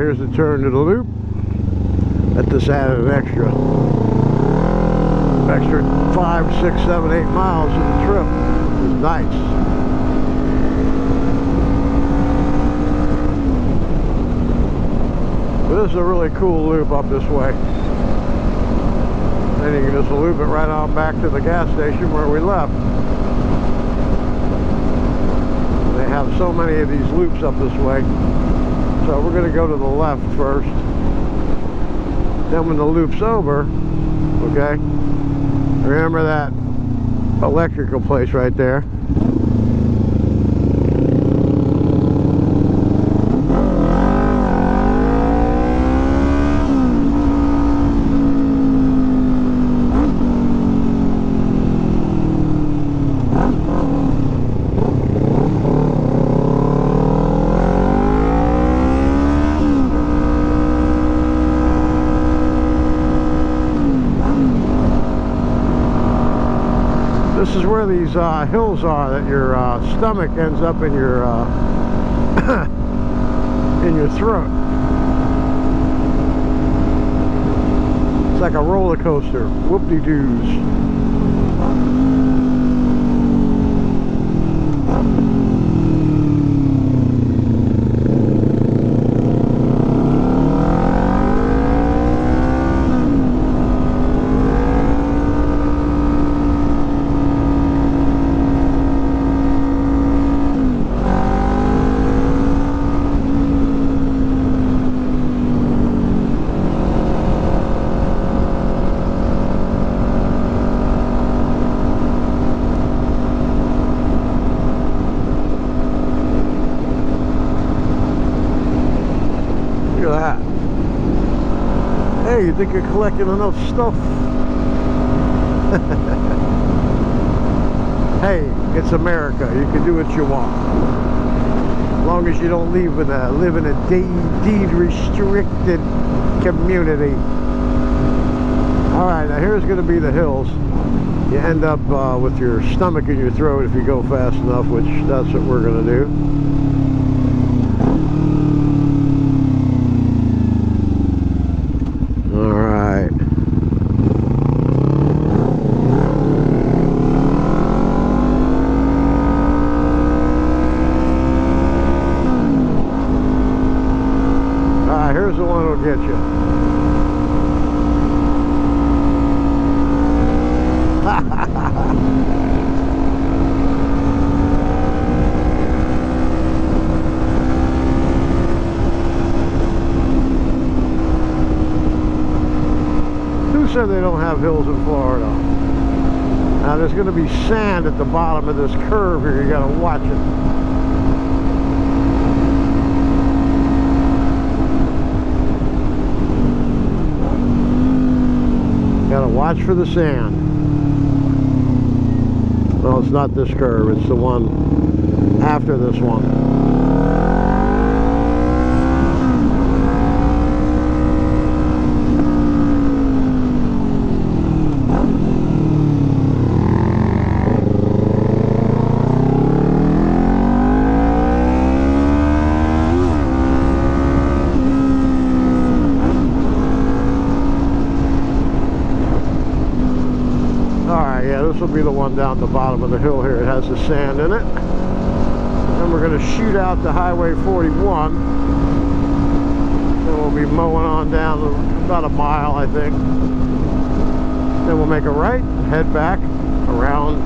here's the turn to the loop. That just added an extra 5, 6, 7, 8 miles to the trip. It's nice. But this is a really cool loop up this way. Then you can just loop it right on back to the gas station where we left. They have so many of these loops up this way. So we're going to go to the left first. Then when the loop's over, okay, remember that electrical place right there? This is where these hills are that your stomach ends up in your throat. It's like a roller coaster. Whoop-de-doos. Hey, you think you're collecting enough stuff? Hey, it's America. You can do what you want. As long as you don't live in a deed restricted community. Alright, now here's going to be the hills. You end up with your stomach in your throat if you go fast enough, which that's what we're going to do. Here's the one that'll get you. Who said they don't have hills in Florida? Now there's going to be sand at the bottom of this curve here. You got to watch it. Gotta watch for the sand. Well, it's not this curve, it's the one after this one. Yeah, this will be the one down the bottom of the hill here. It has the sand in it. Then we're going to shoot out to Highway 41. Then we'll be mowing on down about a mile, I think. Then we'll make a right, head back around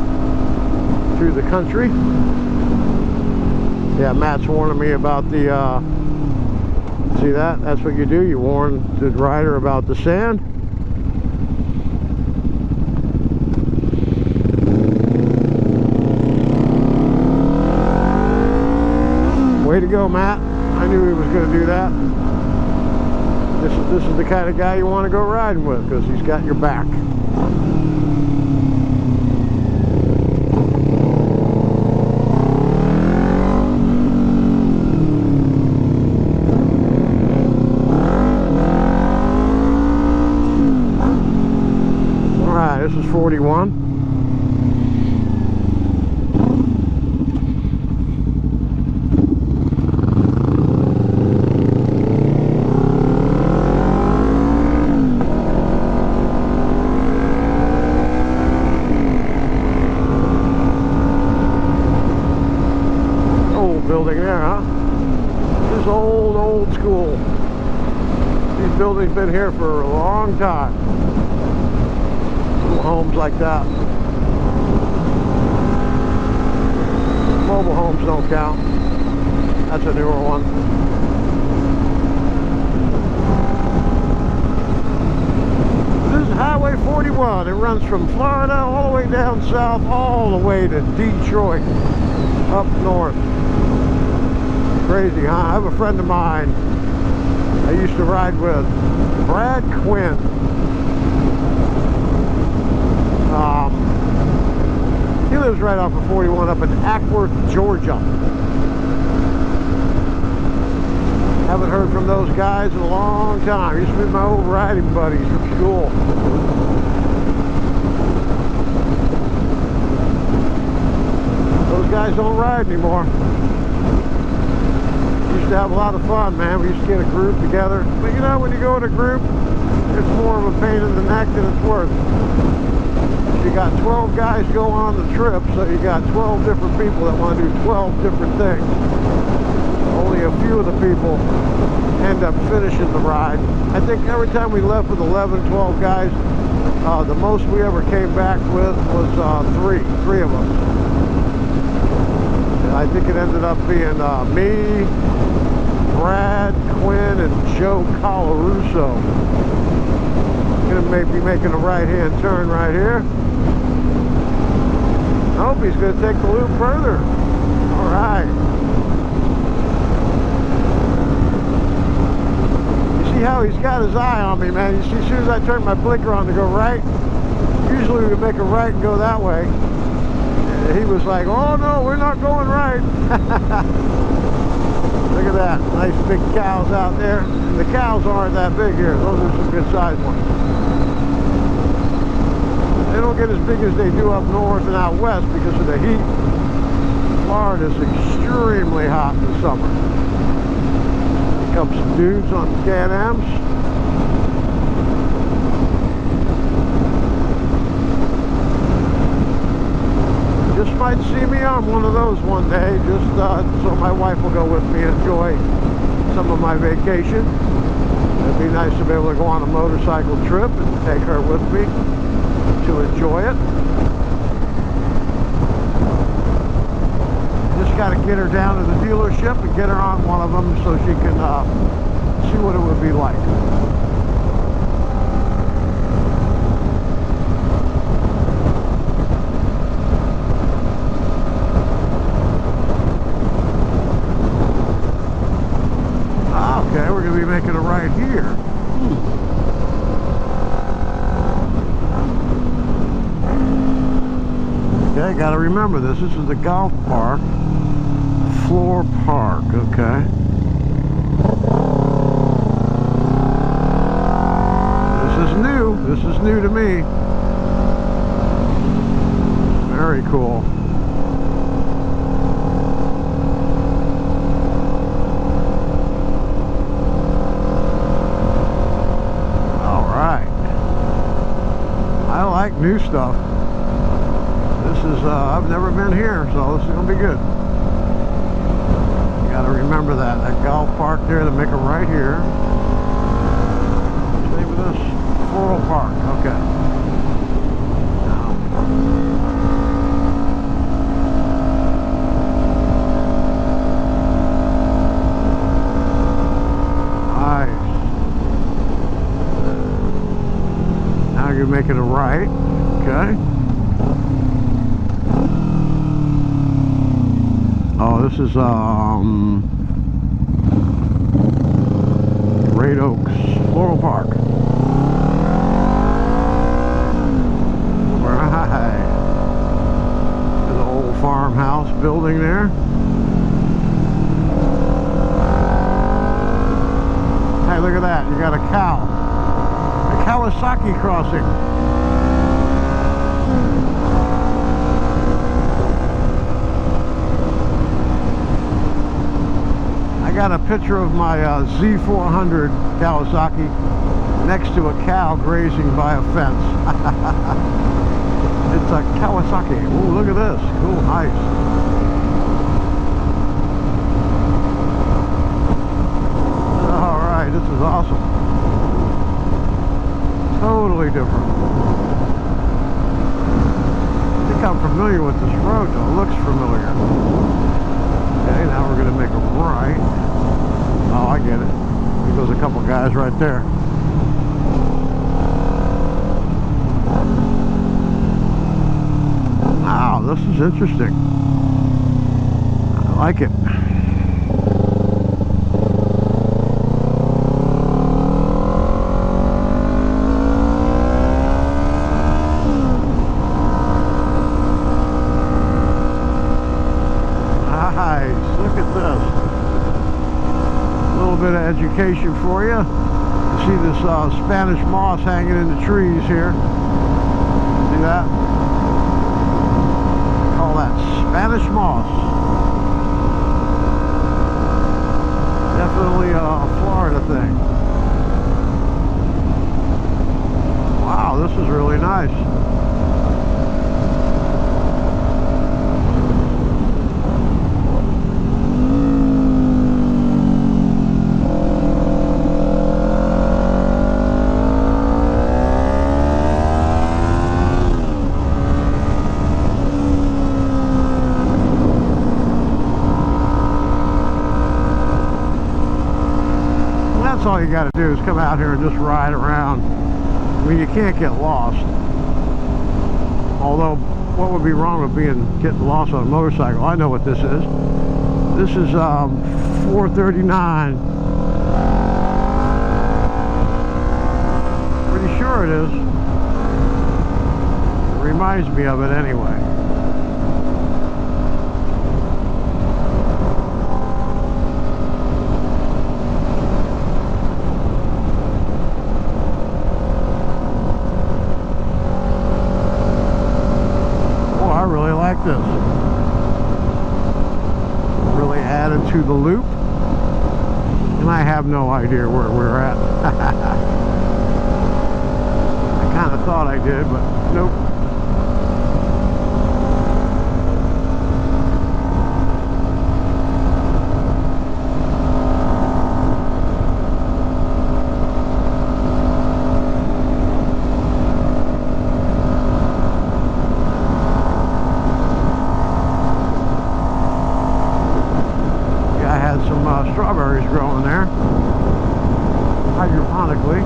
through the country. Yeah, Matt's warning me about the, see that? That's what you do. You warn the rider about the sand. Way to go, Matt. I knew he was going to do that. This is the kind of guy you want to go riding with because he's got your back. Alright, this is 41. old school. These buildings been here for a long time. Little homes like that. Mobile homes don't count. That's a newer one. This is Highway 41. It runs from Florida all the way down south, all the way to Detroit, up north. Crazy, huh? I have a friend of mine I used to ride with, Brad Quinn. He lives right off of 41 up in Ackworth, Georgia. Haven't heard from those guys in a long time. Used to be my old riding buddies from school. Those guys don't ride anymore. Used to have a lot of fun, man. We used to get a group together. But you know, when you go in a group, it's more of a pain in the neck than it's worth. You got 12 guys going on the trip, so you got 12 different people that want to do 12 different things. Only a few of the people end up finishing the ride. I think every time we left with 11, 12 guys, the most we ever came back with was three of us. And I think it ended up being me, Brad Quinn, and Joe Colarusso. Gonna be making a right-hand turn right here. I hope he's gonna take the loop further. All right. See how he's got his eye on me, man. You see, as soon as I turn my blinker on to go right, usually we would make a right and go that way. And he was like, oh no, we're not going right. Look at that, nice big cows out there. And the cows aren't that big here. Those are some good sized ones. They don't get as big as they do up north and out west because of the heat. Florida is extremely hot in the summer. Come some dudes on Can-Ams. Just might see me on one of those one day, just so my wife will go with me and enjoy some of my vacation. It'd be nice to be able to go on a motorcycle trip and take her with me to enjoy it. Just got to get her down to the dealership and get her on one of them so she can see what it would be like. Okay, we're going to be making a right here. Okay, got to remember this. This is the golf park. Floor Park, okay. This is new. This is new to me. Very cool. All right. I like new stuff. This is, I've never been here, so this is going to be good. Got to remember that golf park there, to make a right here. What's the name of this? Floral Park, okay. Nice. Now you're making a right, okay. Oh, this is Great Oaks Floral Park. Right. There's an old farmhouse building there. Hey, look at that. You got a cow. A Kawasaki crossing. I got a picture of my Z400 Kawasaki next to a cow grazing by a fence. It's a Kawasaki. Ooh, look at this. Cool, nice. totally different. I think I'm familiar with this road though. It looks familiar. Okay, now we're going to make a right. Oh, I get it. There goes a couple guys right there. Wow, this is interesting. I like it. Nice, look at this. A little bit of education for you. You see this Spanish moss hanging in the trees here. See that? Call that Spanish moss. Definitely a Florida thing. Wow, this is really nice. That's all you got to do is come out here and just ride around. I mean, you can't get lost. Although, what would be wrong with getting lost on a motorcycle? I know what this is. This is 439. Pretty sure it is. It reminds me of it anyway. Like this. Really added to the loop. And I have no idea where we're at. I kind of thought I did, but nope. Strawberries growing there hydroponically.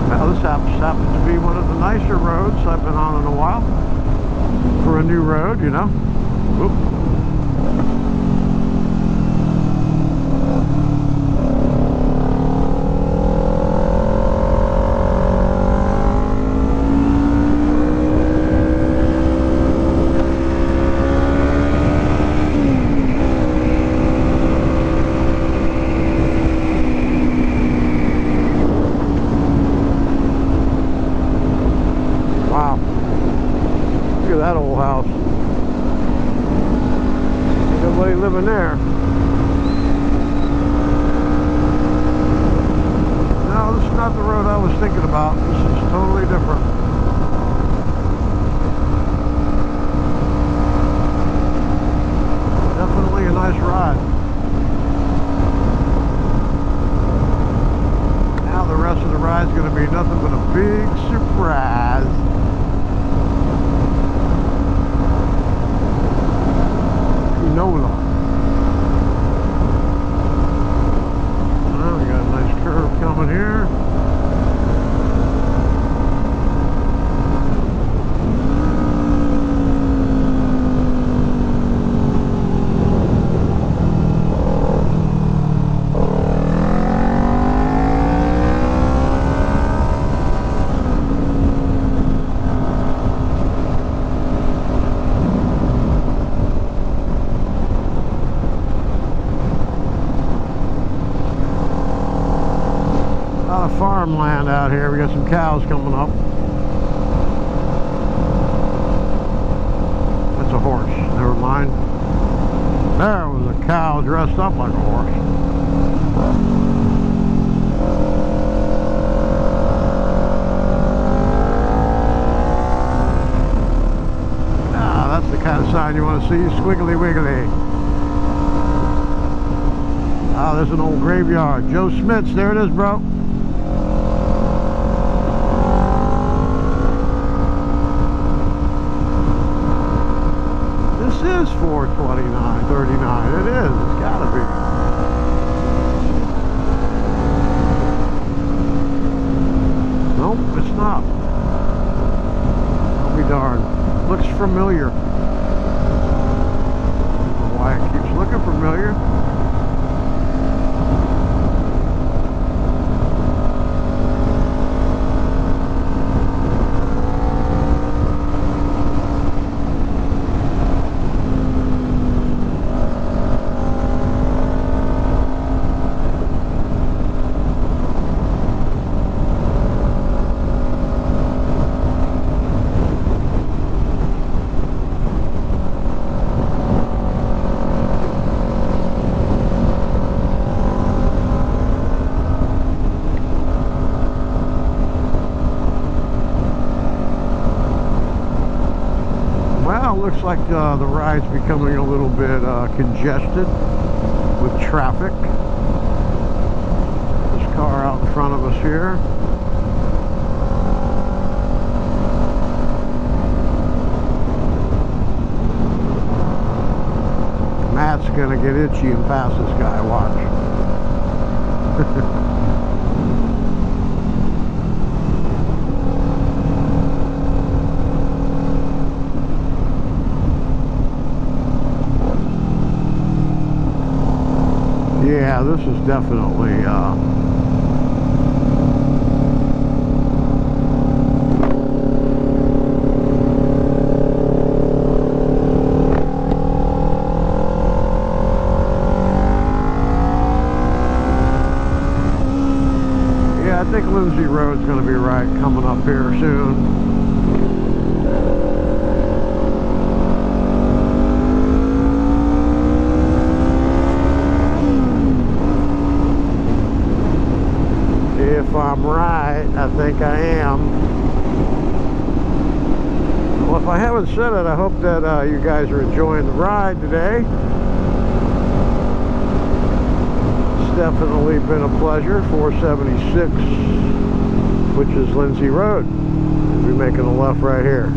Now this happens to be one of the nicer roads I've been on in a while for a new road, you know. Oop. That old house. Nobody living there. No, this is not the road I was thinking about. This is totally different. Definitely a nice ride. Now the rest of the ride's going to be nothing but a big surprise. Well, we got a nice curve coming here. Farmland out here. We got some cows coming up. That's a horse. Never mind. There was a cow dressed up like a horse. Ah, that's the kind of sign you want to see. Squiggly wiggly. Oh, there's an old graveyard. Joe Smith's, there it is, bro. This is 429.39. It is. It's gotta be. Nope, it's not. I'll be darned. Looks familiar. I don't know why it keeps looking familiar. Looks like the ride's becoming a little bit congested with traffic. This car out in front of us here. Matt's gonna get itchy and pass this guy, watch. Yeah, this is definitely yeah, I think Lindsay Road's going to be right coming up here soon. If I'm right, I think I am. Well, if I haven't said it, I hope that you guys are enjoying the ride today. It's definitely been a pleasure. 476, which is Lindsay Road. We'll be making a left right here.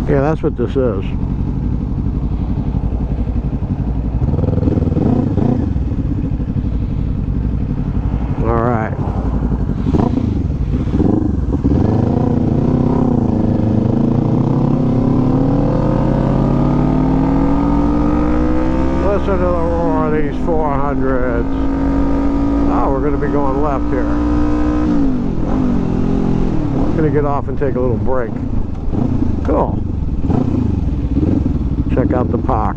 Yeah, that's what this is. All right. Listen to the roar of these 400s. Oh, we're going to be going left here. Going to get off and take a little break. Cool. Check out the park.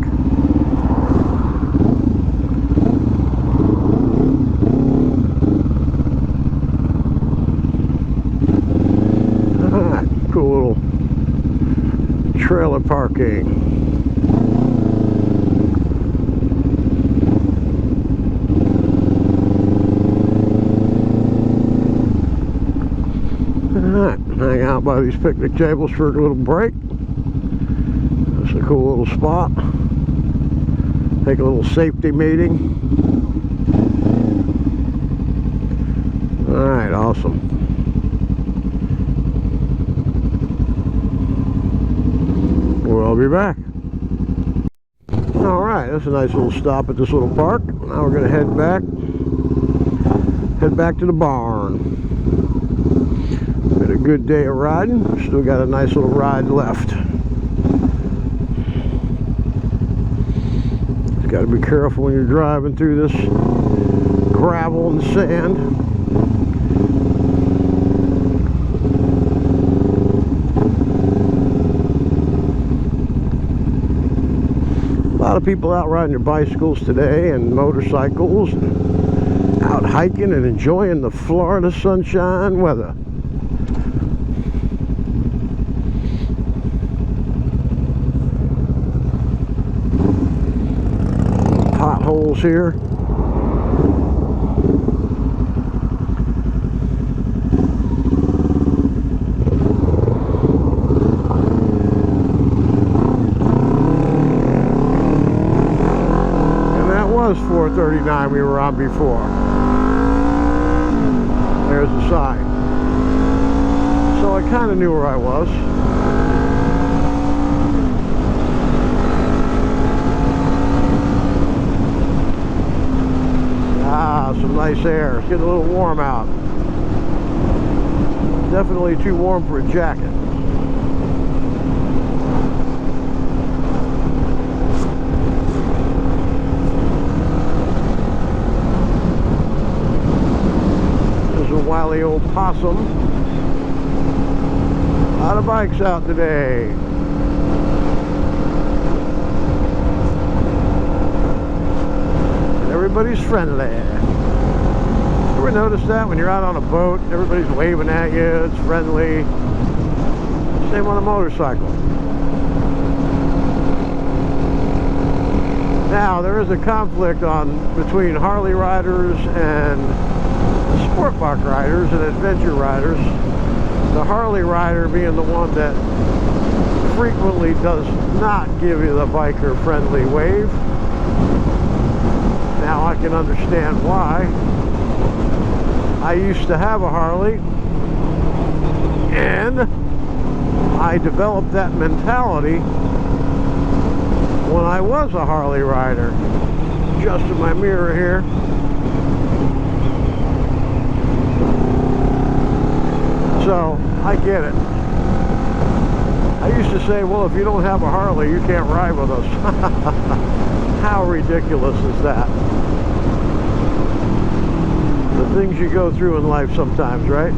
Alright, cool little trailer parking. Alright, hang out by these picnic tables for a little break. A cool little spot. Take a little safety meeting. Alright, awesome. We'll be back. Alright, that's a nice little stop at this little park. Now we're gonna head back to the barn. Been a good day of riding. Still got a nice little ride left. Got to be careful when you're driving through this gravel and sand. A lot of people out riding their bicycles today and motorcycles, and out hiking and enjoying the Florida sunshine weather. Potholes here. was 439 we were on before. There's the sign. So I kind of knew where I was. Ah, some nice air. It's getting a little warm out. Definitely too warm for a jacket. There's a wily old possum. A lot of bikes out today. And everybody's friendly. Ever notice that when you're out on a boat, everybody's waving at you, it's friendly. Same on a motorcycle. Now, there is a conflict between Harley riders and sport bike riders and adventure riders. The Harley rider being the one that frequently does not give you the biker friendly wave. Now I can understand why. I used to have a Harley, and I developed that mentality when I was a Harley rider. Adjusting my mirror here. So, I get it. I used to say, well, if you don't have a Harley, you can't ride with us. How ridiculous is that? The things you go through in life sometimes, right?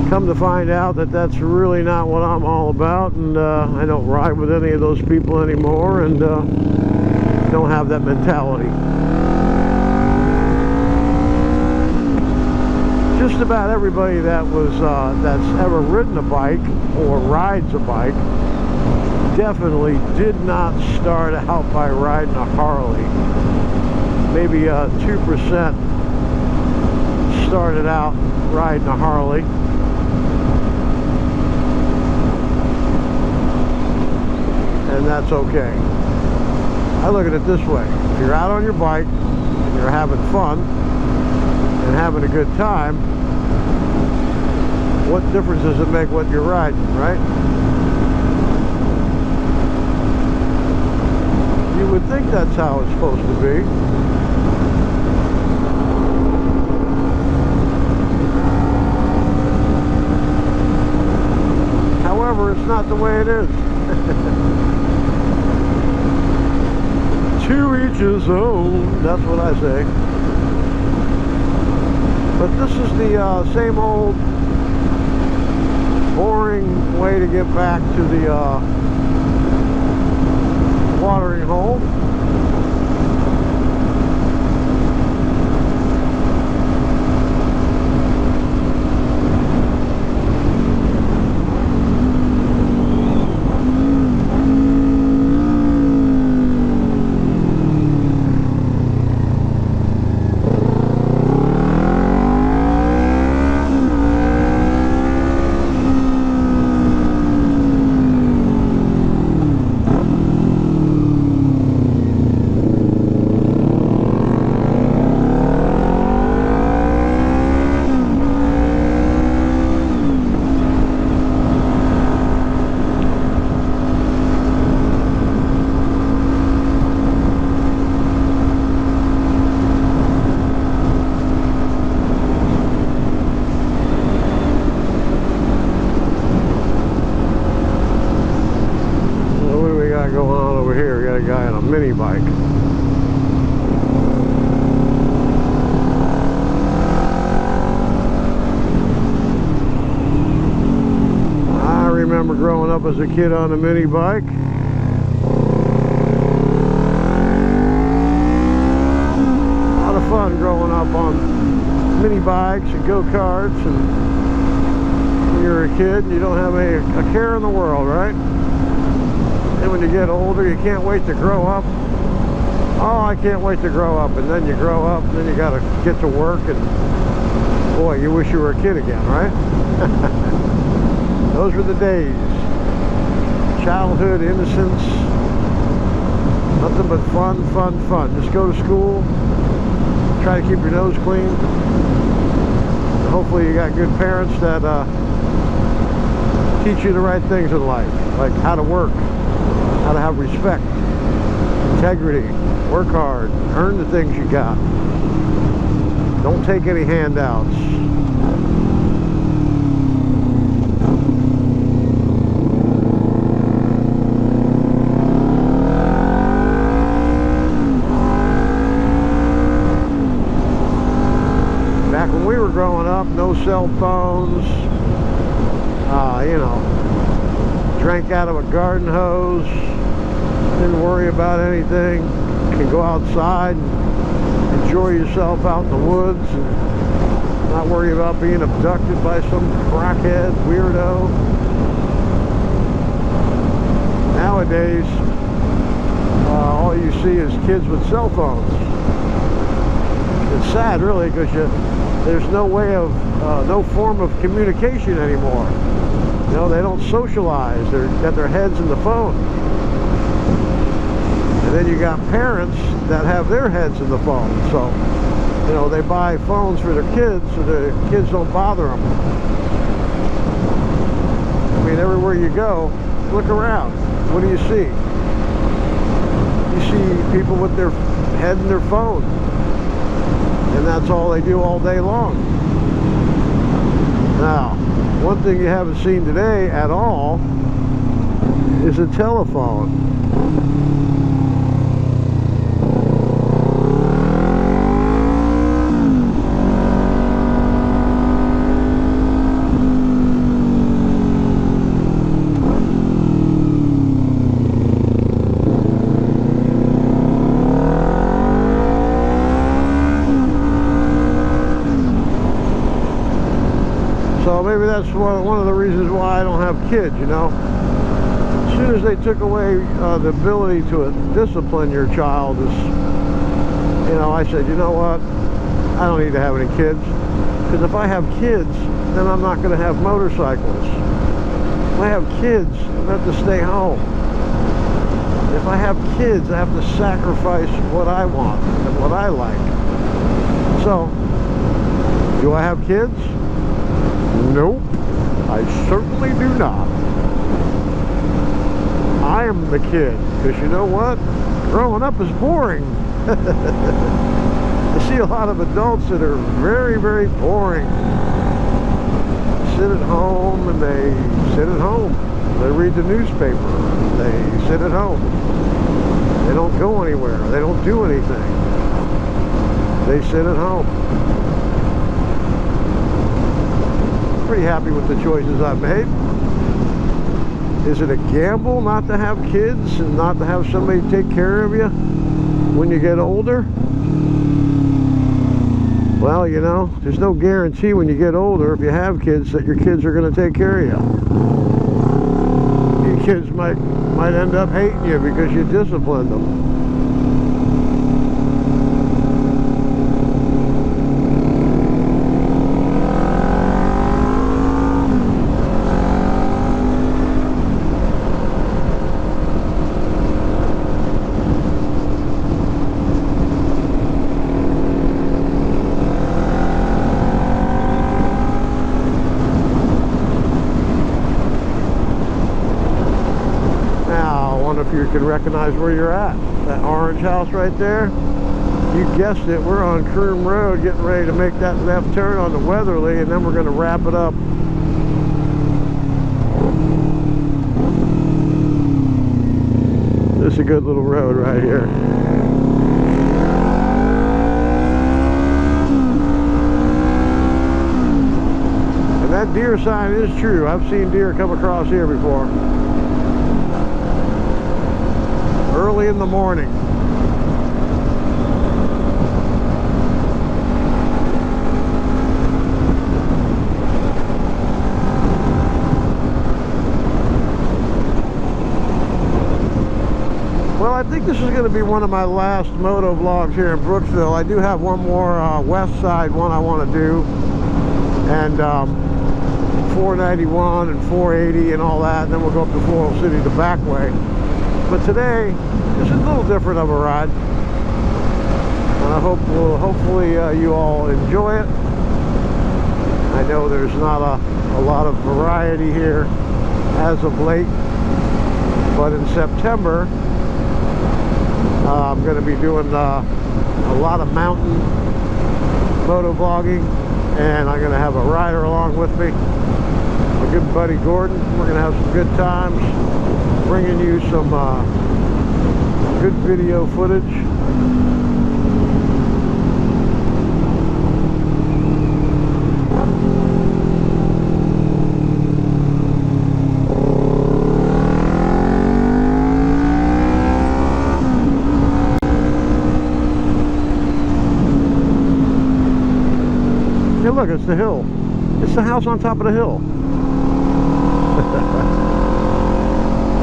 Come to find out that that's really not what I'm all about, and I don't ride with any of those people anymore, and don't have that mentality. Just about everybody that that's ever ridden a bike or rides a bike definitely did not start out by riding a Harley. Maybe 2% started out riding a Harley. And that's okay. I look at it this way. If you're out on your bike and you're having fun and having a good time, what difference does it make what you're riding, right? You would think that's how it's supposed to be. However, it's not the way it is. To each his own, that's what I say. But this is the same old boring way to get back to the watering hole. Mini bike. I remember growing up as a kid on a mini bike. A lot of fun growing up on mini bikes and go-karts, and when you're a kid you don't have a care in the world, right? And when you get older, you can't wait to grow up. Oh, I can't wait to grow up. And then you grow up, and then you gotta get to work, and boy, you wish you were a kid again, right? Those were the days. Childhood, innocence, Nothing but fun, fun, fun. Just go to school, try to keep your nose clean. And hopefully you got good parents that teach you the right things in life, like how to work, how to have respect, integrity, work hard, earn the things you got. Don't take any handouts. Back when we were growing up, no cell phones, you know, drank out of a garden hose, didn't worry about anything. You can go outside and enjoy yourself out in the woods and not worry about being abducted by some crackhead weirdo. Nowadays, all you see is kids with cell phones. It's sad, really, because there's no way of, no form of communication anymore. You know, they don't socialize. They've got their heads in the phone. And then you got parents that have their heads in the phone. So, you know, they buy phones for their kids so the kids don't bother them. I mean, everywhere you go, look around. What do you see? You see people with their head in their phone. And that's all they do all day long. Now, one thing you haven't seen today at all is a telephone. So maybe that's one of the reasons why I don't have kids, you know. As soon as they took away the ability to discipline your child, you know, I said, you know what, I don't need to have any kids. Because if I have kids, then I'm not going to have motorcycles. If I have kids, I have to stay home. If I have kids, I have to sacrifice what I want and what I like. So, do I have kids? Nope, I certainly do not. I am the kid, because you know what? Growing up is boring. I see a lot of adults that are very, very boring. Sit at home and they sit at home. They read the newspaper. They sit at home. They don't go anywhere. They don't do anything. They sit at home. Pretty happy with the choices I've made. Is it a gamble not to have kids and not to have somebody take care of you when you get older? Well, you know, there's no guarantee when you get older, if you have kids, that your kids are going to take care of you. Your kids might end up hating you because you disciplined them. If you can recognize where you're at. That orange house right there, you guessed it, we're on Croom Road getting ready to make that left turn on the Weatherly, and then we're going to wrap it up. This is a good little road right here. And that deer sign is true. I've seen deer come across here before. Early in the morning. Well, I think this is going to be one of my last moto vlogs here in Brooksville. I do have one more west side one I want to do, and 491 and 480 and all that, and then we'll go up to 400 City the back way. But today is a little different of a ride, and I hope hopefully you all enjoy it. I know there's not a lot of variety here as of late, but in September I'm going to be doing a lot of mountain moto vlogging, and I'm going to have a rider along with me, my good buddy Gordon. We're going to have some good times, bringing you some good video footage. Hey, look, it's the hill. It's the house on top of the hill.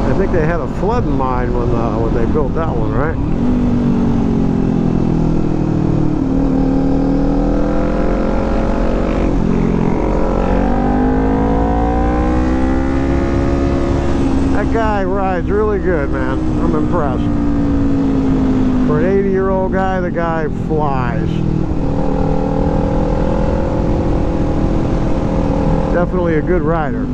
I think they had a flood in mind when they built that one, right? That guy rides really good, man. I'm impressed. For an 80-year-old guy, the guy flies. Definitely a good rider.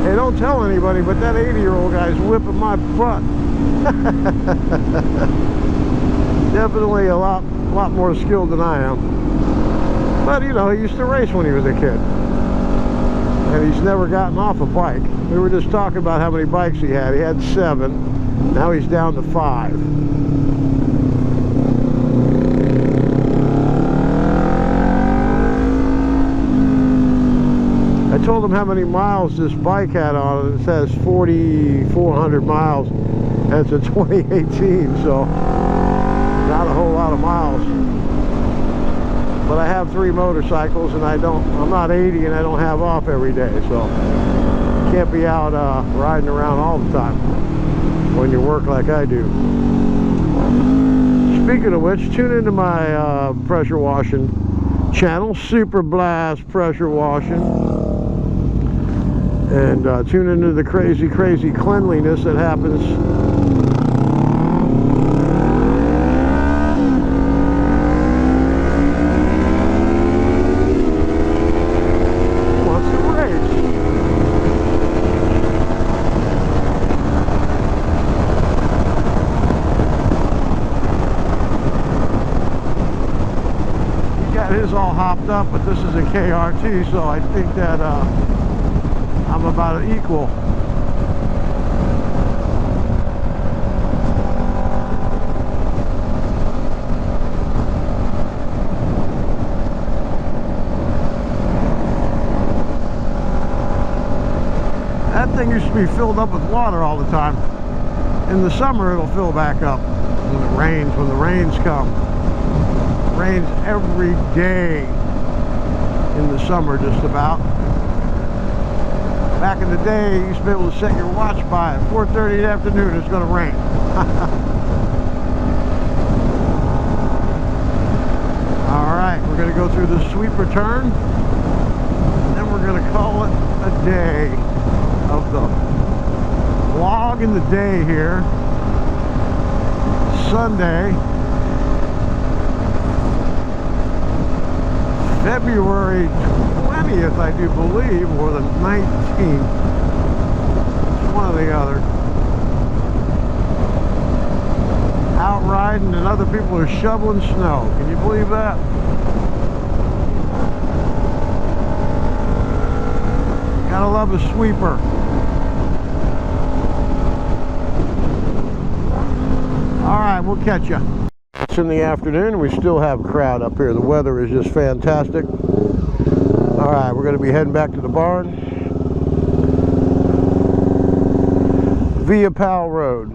Hey, don't tell anybody, but that 80-year-old guy's whipping my butt. Definitely a lot more skilled than I am. But you know, he used to race when he was a kid, and he's never gotten off a bike. We were just talking about how many bikes he had. He had 7. Now he's down to 5. I told him how many miles this bike had on it. It says 4,400 miles, and it's a 2018, so not a whole lot of miles. But I have 3 motorcycles, and I'm not 80, and I don't have off every day, so can't be out riding around all the time when you work like I do. Speaking of which, tune into my pressure washing channel, Super Blast Pressure Washing, and tune into the crazy cleanliness that happens all hopped up, but this is a KRT, so I think that I'm about equal. That thing used to be filled up with water all the time. In the summer it'll fill back up when the rains come. Rains every day in the summer, just about. Back in the day, you used to be able to set your watch by at 4:30 in the afternoon, it's going to rain. Alright, we're going to go through the sweeper turn, and then we're going to call it a day of the vlog in the day here. Sunday, February 20th, I do believe, or the 19th. One or the other. Out riding, and other people are shoveling snow. Can you believe that? Gotta love a sweeper. Alright, we'll catch ya. It's in the afternoon, we still have a crowd up here. The weather is just fantastic. Alright, we're going to be heading back to the barn via Powell Road.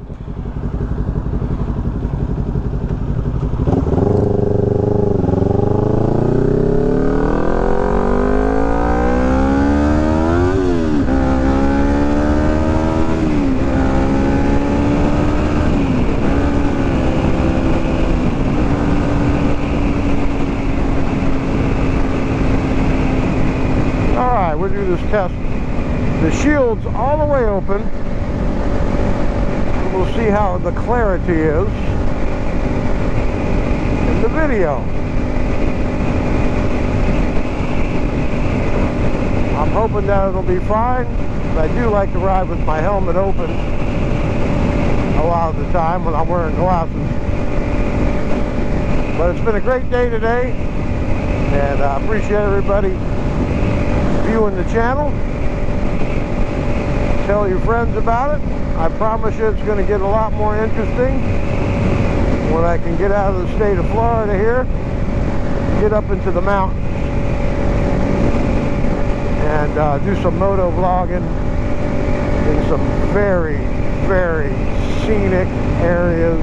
The shield's all the way open. And we'll see how the clarity is in the video. I'm hoping that it'll be fine. I do like to ride with my helmet open a lot of the time when I'm wearing glasses. But it's been a great day today, and I appreciate everybody viewing the channel. Tell your friends about it. I promise you it's going to get a lot more interesting when I can get out of the state of Florida here, get up into the mountains, and do some moto vlogging in some very, very scenic areas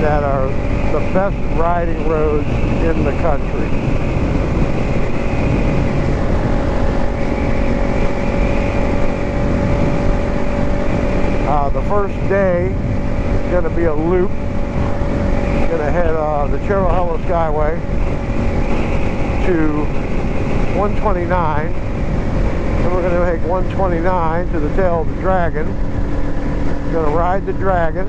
that are the best riding roads in the country. The first day is going to be a loop. Going to head the Cherahella Skyway to 129, and we're going to take 129 to the tail of the Dragon. We're going to ride the Dragon,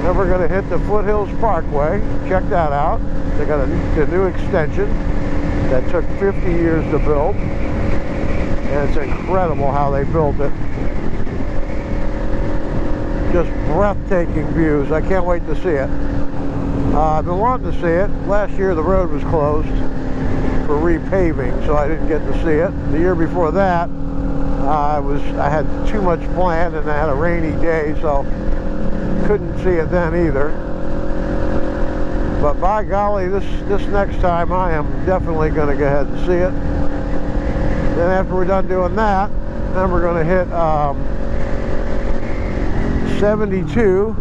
then we're going to hit the Foothills Parkway. Check that out. They got a new extension that took 50 years to build, and it's incredible how they built it. Just breathtaking views. I can't wait to see it. I've been wanting to see it. Last year the road was closed for repaving, so I didn't get to see it. The year before that, I had too much planned and I had a rainy day, so couldn't see it then either. But by golly, this next time I am definitely going to go ahead and see it. Then after we're done doing that, then we're going to hit 72.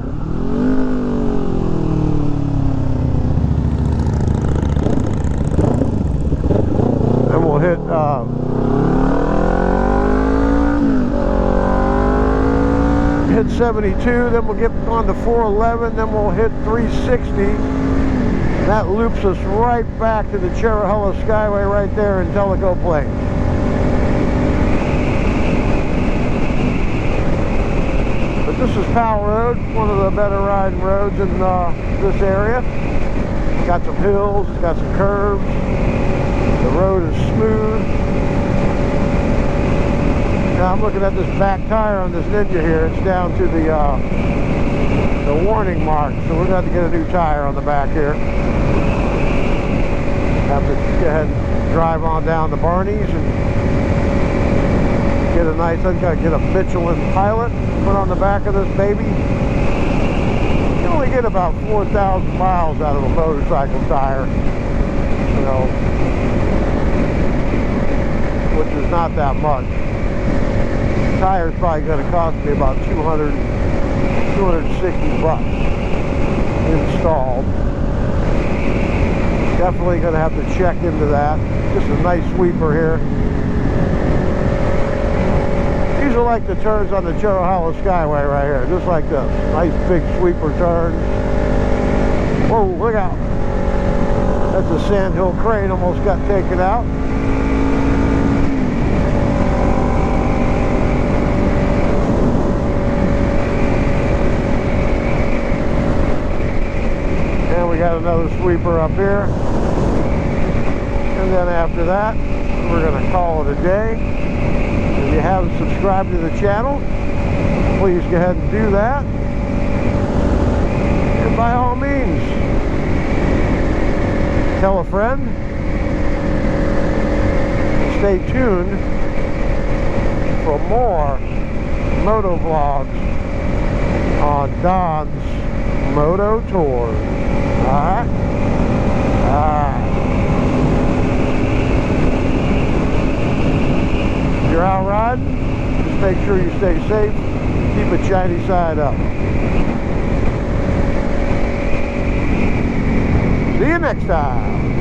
Then we'll hit hit 72, then we'll get on to 411, then we'll hit 360. That loops us right back to the Cherahella Skyway right there in Tellico Plains. But this is Powell Road, one of the better riding roads in this area. Got some hills, got some curves. The road is smooth. Now I'm looking at this back tire on this Ninja here. It's down to the warning mark, so we're going to have to get a new tire on the back here. Have to go ahead and drive on down to Barney's and get a nice, I've got to get a Michelin Pilot put on the back of this baby. You only get about 4,000 miles out of a motorcycle tire, you know, which is not that much. The tire's probably going to cost me about 260 bucks installed. Definitely going to have to check into that. Just a nice sweeper here. These are like the turns on the Cherahella Skyway right here, just like this. Nice big sweeper turns. Whoa, look out. That's a sandhill crane, almost got taken out. And we got another sweeper up here. And then after that, we're going to call it a day. If you haven't subscribed to the channel, please go ahead and do that. And by all means, tell a friend. Stay tuned for more moto vlogs on Don's Moto Tours. Alright? Alright. If you're out riding, just make sure you stay safe. Keep a shiny side up. See you next time.